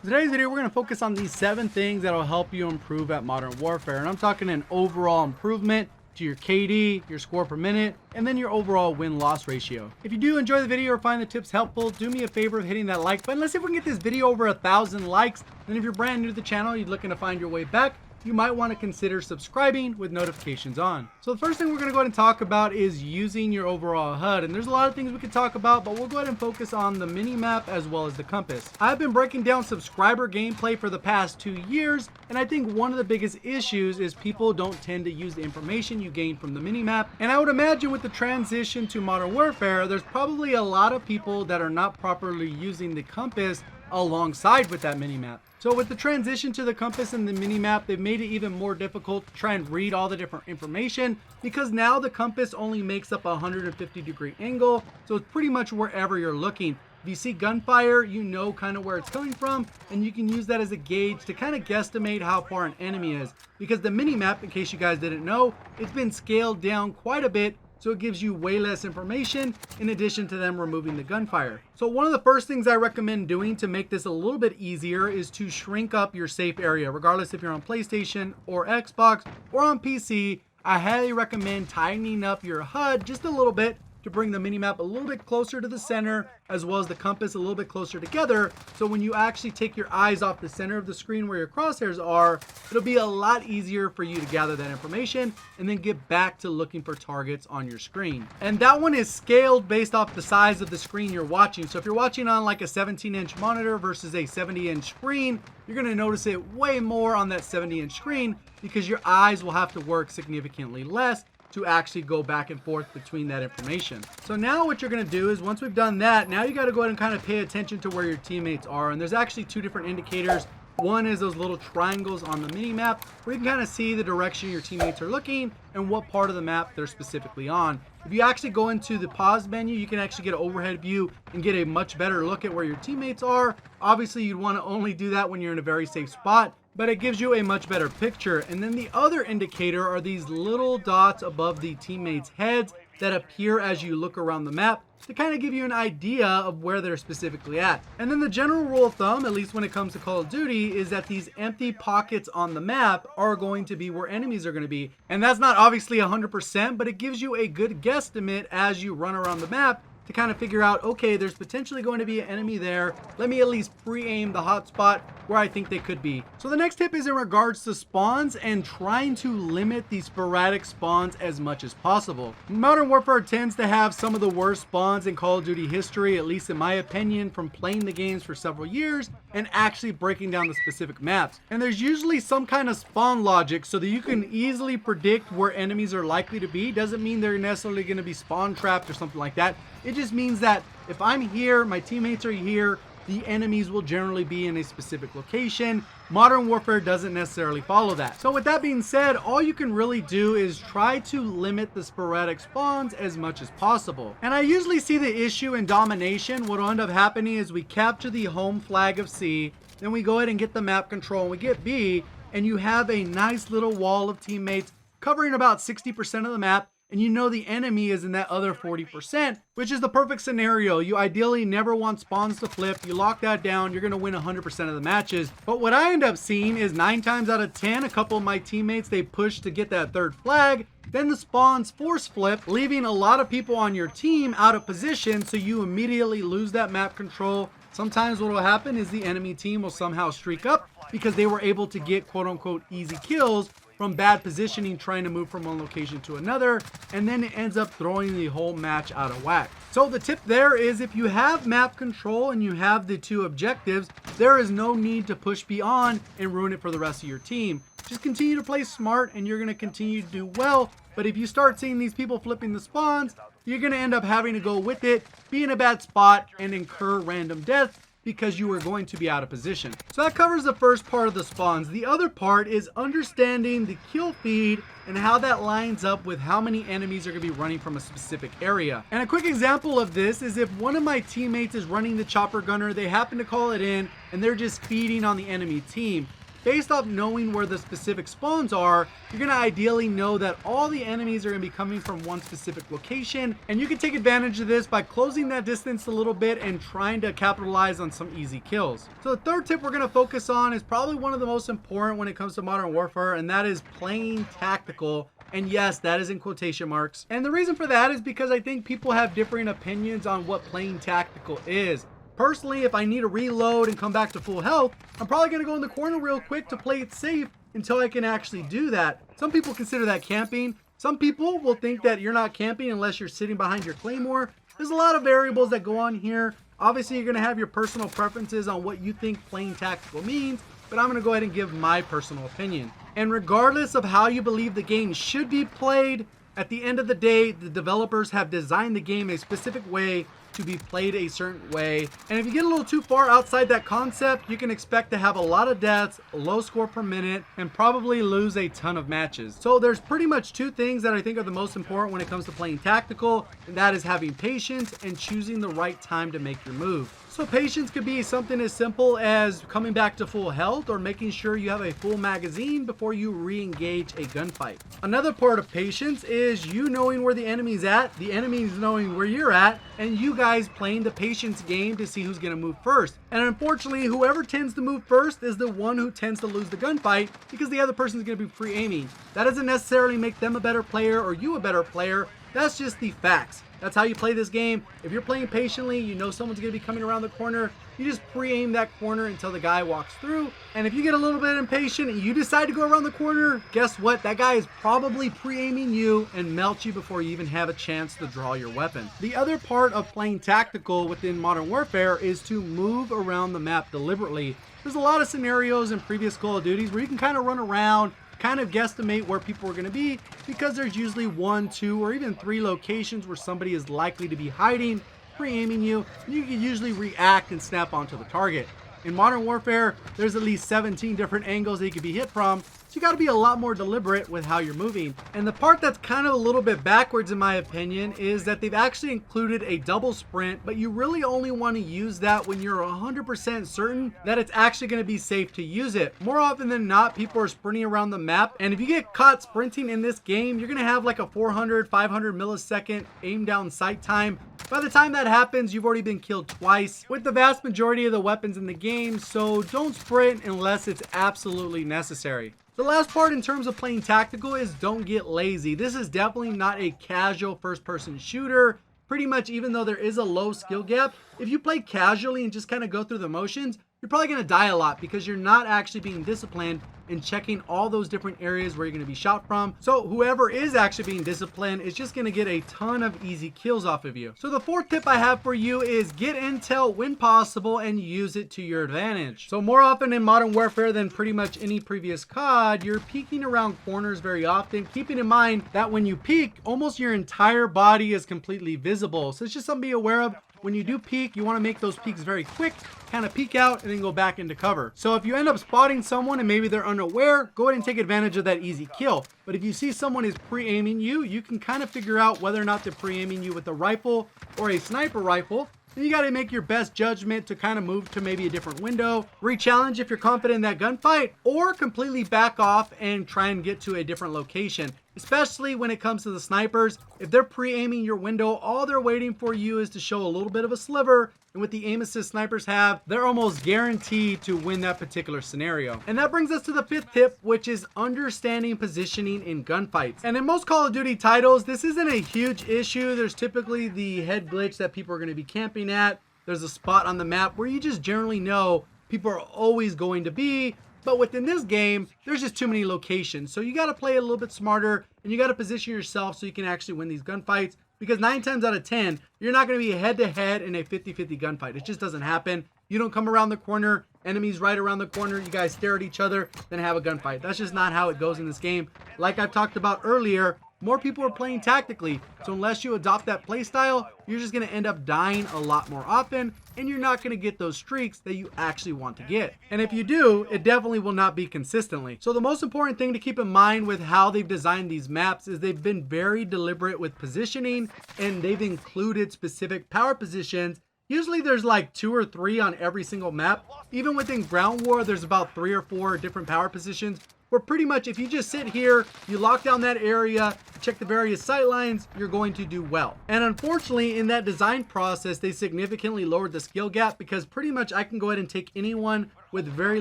In today's video, we're going to focus on these 7 things that will help you improve at Modern Warfare. And I'm talking an overall improvement to your KD, your score per minute, and then your overall win-loss ratio. If you do enjoy the video or find the tips helpful, do me a favor of hitting that like button. Let's see if we can get this video over 1,000 likes. And if you're brand new to the channel, you're looking to find your way back, you might want to consider subscribing with notifications on. So the first thing we're going to go ahead and talk about is using your overall HUD. And there's a lot of things we could talk about, but we'll go ahead and focus on the mini map as well as the compass. I've been breaking down subscriber gameplay for the past 2 years, and I think one of the biggest issues is people don't tend to use the information you gain from the mini map. And I would imagine with the transition to Modern Warfare, there's probably a lot of people that are not properly using the compass alongside with that mini map. So with the transition to the compass and the mini map, they've made it even more difficult to try and read all the different information, because now the compass only makes up a 150-degree angle, so it's pretty much wherever you're looking. If you see gunfire, you know kind of where it's coming from, and you can use that as a gauge to kind of guesstimate how far an enemy is. Because the mini map, in case you guys didn't know, it's been scaled down quite a bit, so it gives you way less information in addition to them removing the gunfire. So one of the first things I recommend doing to make this a little bit easier is to shrink up your safe area. Regardless if you're on PlayStation or Xbox or on PC, I highly recommend tightening up your HUD just a little bit to bring the minimap a little bit closer to the center, as well as the compass a little bit closer together. So when you actually take your eyes off the center of the screen where your crosshairs are, it'll be a lot easier for you to gather that information and then get back to looking for targets on your screen. And that one is scaled based off the size of the screen you're watching. So if you're watching on like a 17-inch monitor versus a 70-inch screen, you're gonna notice it way more on that 70-inch screen, because your eyes will have to work significantly less to actually go back and forth between that information. So now what you're going to do is, once we've done that, now you got to go ahead and kind of pay attention to where your teammates are. And there's actually 2 different indicators. One is those little triangles on the mini map where you can kind of see the direction your teammates are looking and what part of the map they're specifically on. If you actually go into the pause menu, you can actually get an overhead view and get a much better look at where your teammates are. Obviously, you'd want to only do that when you're in a very safe spot, but it gives you a much better picture. And then the other indicator are these little dots above the teammates' heads that appear as you look around the map to kind of give you an idea of where they're specifically at. And then the general rule of thumb, at least when it comes to Call of Duty, is that these empty pockets on the map are going to be where enemies are going to be. And that's not obviously 100%, but it gives you a good guesstimate as you run around the map to kind of figure out, okay, there's potentially going to be an enemy there. Let me at least pre-aim the hotspot where I think they could be. So the next tip is in regards to spawns and trying to limit the sporadic spawns as much as possible. Modern Warfare tends to have some of the worst spawns in Call of Duty history, at least in my opinion, from playing the games for several years and actually breaking down the specific maps. And there's usually some kind of spawn logic so that you can easily predict where enemies are likely to be. Doesn't mean they're necessarily going to be spawn trapped or something like that. It just means that if I'm here, my teammates are here, the enemies will generally be in a specific location. Modern Warfare doesn't necessarily follow that. So with that being said, all you can really do is try to limit the sporadic spawns as much as possible. And I usually see the issue in domination. What will end up happening is we capture the home flag of C, then we go ahead and get the map control and we get B, and you have a nice little wall of teammates covering about 60% of the map. And you know the enemy is in that other 40%, which is the perfect scenario. You ideally never want spawns to flip. You lock that down, you're going to win 100% of the matches. But what I end up seeing is 9 times out of 10, a couple of my teammates, they push to get that 3rd flag. Then the spawns force flip, leaving a lot of people on your team out of position, so you immediately lose that map control. Sometimes what will happen is the enemy team will somehow streak up because they were able to get quote-unquote easy kills from bad positioning, trying to move from one location to another, and then it ends up throwing the whole match out of whack. So the tip there is, if you have map control and you have the 2 objectives, there is no need to push beyond and ruin it for the rest of your team. Just continue to play smart and you're going to continue to do well. But if you start seeing these people flipping the spawns, you're going to end up having to go with it, be in a bad spot, and incur random deaths because you are going to be out of position. So that covers the first part of the spawns. The other part is understanding the kill feed and how that lines up with how many enemies are going to be running from a specific area. And a quick example of this is if one of my teammates is running the chopper gunner, they happen to call it in and they're just feeding on the enemy team. based off knowing where the specific spawns are, you're going to ideally know that all the enemies are going to be coming from one specific location, and you can take advantage of this by closing that distance a little bit and trying to capitalize on some easy kills. So the third tip we're going to focus on is probably one of the most important when it comes to Modern Warfare, and that is playing tactical. And yes, that is in quotation marks. And the reason for that is because I think people have differing opinions on what playing tactical is. Personally, if I need to reload and come back to full health, I'm probably going to go in the corner real quick to play it safe until I can actually do that. Some people consider that camping. Some people will think that you're not camping unless you're sitting behind your claymore. There's a lot of variables that go on here. Obviously, you're going to have your personal preferences on what you think playing tactical means, but I'm going to go ahead and give my personal opinion. And regardless of how you believe the game should be played, at the end of the day, the developers have designed the game a specific way to be played a certain way. And if you get a little too far outside that concept, you can expect to have a lot of deaths, a low score per minute, and probably lose a ton of matches. So there's pretty much two things that I think are the most important when it comes to playing tactical, and that is having patience and choosing the right time to make your move. So patience could be something as simple as coming back to full health or making sure you have a full magazine before you re-engage a gunfight. Another part of patience is you knowing where the enemy's at, the enemy's knowing where you're at, and you guys playing the patience game to see who's going to move first. And unfortunately, whoever tends to move first is the one who tends to lose the gunfight because the other person's going to be pre-aiming. That doesn't necessarily make them a better player or you a better player. That's just the facts. That's how you play this game. If you're playing patiently, you know someone's going to be coming around the corner. You just pre-aim that corner until the guy walks through. And if you get a little bit impatient and you decide to go around the corner, guess what? That guy is probably pre-aiming you and melts you before you even have a chance to draw your weapon. The other part of playing tactical within Modern Warfare is to move around the map deliberately. There's a lot of scenarios in previous Call of Duties where you can kind of run around, kind of guesstimate where people are going to be, because there's usually 1, 2, or even 3 locations where somebody is likely to be hiding, pre-aiming you, and you can usually react and snap onto the target. In Modern Warfare, there's at least 17 different angles that you could be hit from, so you got to be a lot more deliberate with how you're moving. And the part that's kind of a little bit backwards in my opinion is that they've actually included a double sprint, but you really only want to use that when you're 100% certain that it's actually going to be safe to use it. More often than not, people are sprinting around the map, and if you get caught sprinting in this game, you're going to have like a 400, 500 millisecond aim down sight time. By the time that happens, you've already been killed twice with the vast majority of the weapons in the game, so don't sprint unless it's absolutely necessary. The last part in terms of playing tactical is don't get lazy. This is definitely not a casual first-person shooter. Pretty much, even though there is a low skill gap, if you play casually and just kind of go through the motions, you're probably going to die a lot because you're not actually being disciplined and checking all those different areas where you're going to be shot from. So whoever is actually being disciplined is just going to get a ton of easy kills off of you. So the fourth tip I have for you is get intel when possible and use it to your advantage. So more often in Modern Warfare than pretty much any previous COD, you're peeking around corners very often, keeping in mind that when you peek, almost your entire body is completely visible. So it's just something to be aware of. When you do peek, you want to make those peeks very quick, kind of peek out and then go back into cover. So if you end up spotting someone and maybe they're unaware, go ahead and take advantage of that easy kill. But if you see someone is pre-aiming you, you can kind of figure out whether or not they're pre-aiming you with a rifle or a sniper rifle. Then you got to make your best judgment to kind of move to maybe a different window, re-challenge if you're confident in that gunfight, or completely back off and try and get to a different location. Especially when it comes to the snipers, if they're pre-aiming your window, all they're waiting for you is to show a little bit of a sliver, and with the aim assist snipers have, they're almost guaranteed to win that particular scenario. And that brings us to the fifth tip, which is understanding positioning in gunfights. And in most Call of Duty titles, this isn't a huge issue. There's typically the head glitch that people are going to be camping at. There's a spot on the map where you just generally know people are always going to be. But within this game, there's just too many locations. So you got to play a little bit smarter and you got to position yourself so you can actually win these gunfights. Because 9 times out of 10, you're not going to be head-to-head in a 50-50 gunfight. It just doesn't happen. You don't come around the corner, enemies right around the corner, you guys stare at each other, then have a gunfight. That's just not how it goes in this game. Like I've talked about earlier, more people are playing tactically. So unless you adopt that play style, you're just going to end up dying a lot more often, and you're not going to get those streaks that you actually want to get. And if you do, it definitely will not be consistently. So the most important thing to keep in mind with how they've designed these maps is they've been very deliberate with positioning, and they've included specific power positions Usually there's like 2 or 3 on every single map. Even within ground war, there's about 3 or 4 different power positions, where pretty much if you just sit here, you lock down that area, check the various sight lines, you're going to do well. And unfortunately, in that design process, they significantly lowered the skill gap, because pretty much I can go ahead and take anyone with very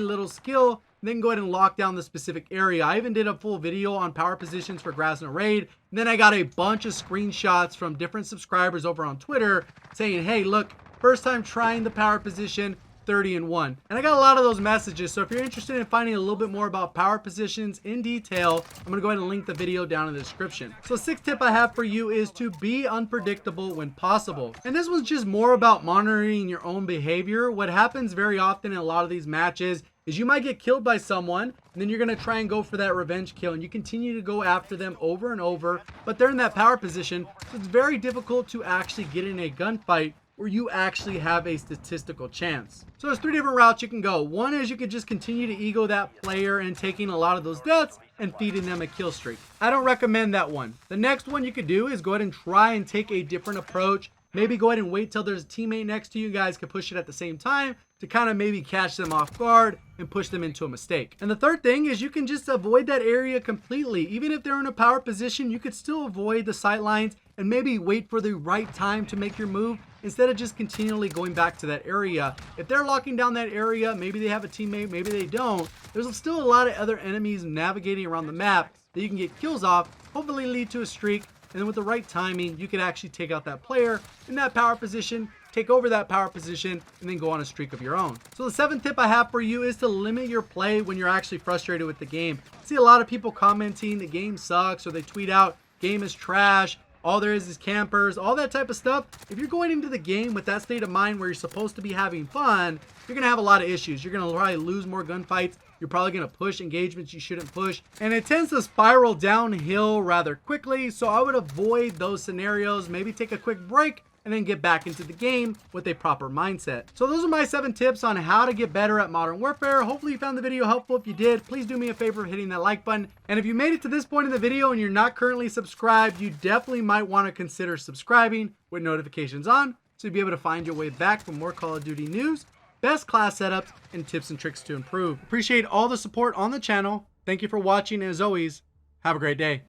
little skill, then go ahead and lock down the specific area. I even did a full video on power positions for Grass and Raid. And then I got a bunch of screenshots from different subscribers over on Twitter saying, hey, look, first time trying the power position, 30-1. And I got a lot of those messages. So if you're interested in finding a little bit more about power positions in detail, I'm going to go ahead and link the video down in the description. So the 6th tip I have for you is to be unpredictable when possible. And this one's just more about monitoring your own behavior. What happens very often in a lot of these matches is you might get killed by someone, and then you're going to try and go for that revenge kill, and you continue to go after them over and over, but they're in that power position, so it's very difficult to actually get in a gunfight where you actually have a statistical chance. So there's 3 different routes you can go. One is you could just continue to ego that player and taking a lot of those deaths and feeding them a kill streak. I don't recommend that one. The next one you could do is go ahead and try and take a different approach. Maybe go ahead and wait till there's a teammate next to you. Guys can push it at the same time to kind of maybe catch them off guard and push them into a mistake. And the third thing is you can just avoid that area completely. Even if they're in a power position, you could still avoid the sight lines and maybe wait for the right time to make your move instead of just continually going back to that area. If they're locking down that area, maybe they have a teammate, maybe they don't. There's still a lot of other enemies navigating around the map that you can get kills off, hopefully lead to a streak. And then with the right timing, you could actually take out that player in that power position, take over that power position, and then go on a streak of your own. So the 7th tip I have for you is to limit your play when you're actually frustrated with the game. I see a lot of people commenting the game sucks, or they tweet out game is trash, all there is campers, all that type of stuff. If you're going into the game with that state of mind where you're supposed to be having fun, you're going to have a lot of issues. You're going to probably lose more gunfights. You're probably going to push engagements you shouldn't push. And it tends to spiral downhill rather quickly. So I would avoid those scenarios. Maybe take a quick break and then get back into the game with a proper mindset. So those are my 7 tips on how to get better at Modern Warfare. Hopefully you found the video helpful. If you did, please do me a favor of hitting that like button. And if you made it to this point in the video and you're not currently subscribed, you definitely might want to consider subscribing with notifications on, so you'll be able to find your way back for more Call of Duty news, best class setups, and tips and tricks to improve. Appreciate all the support on the channel. Thank you for watching, and as always, have a great day.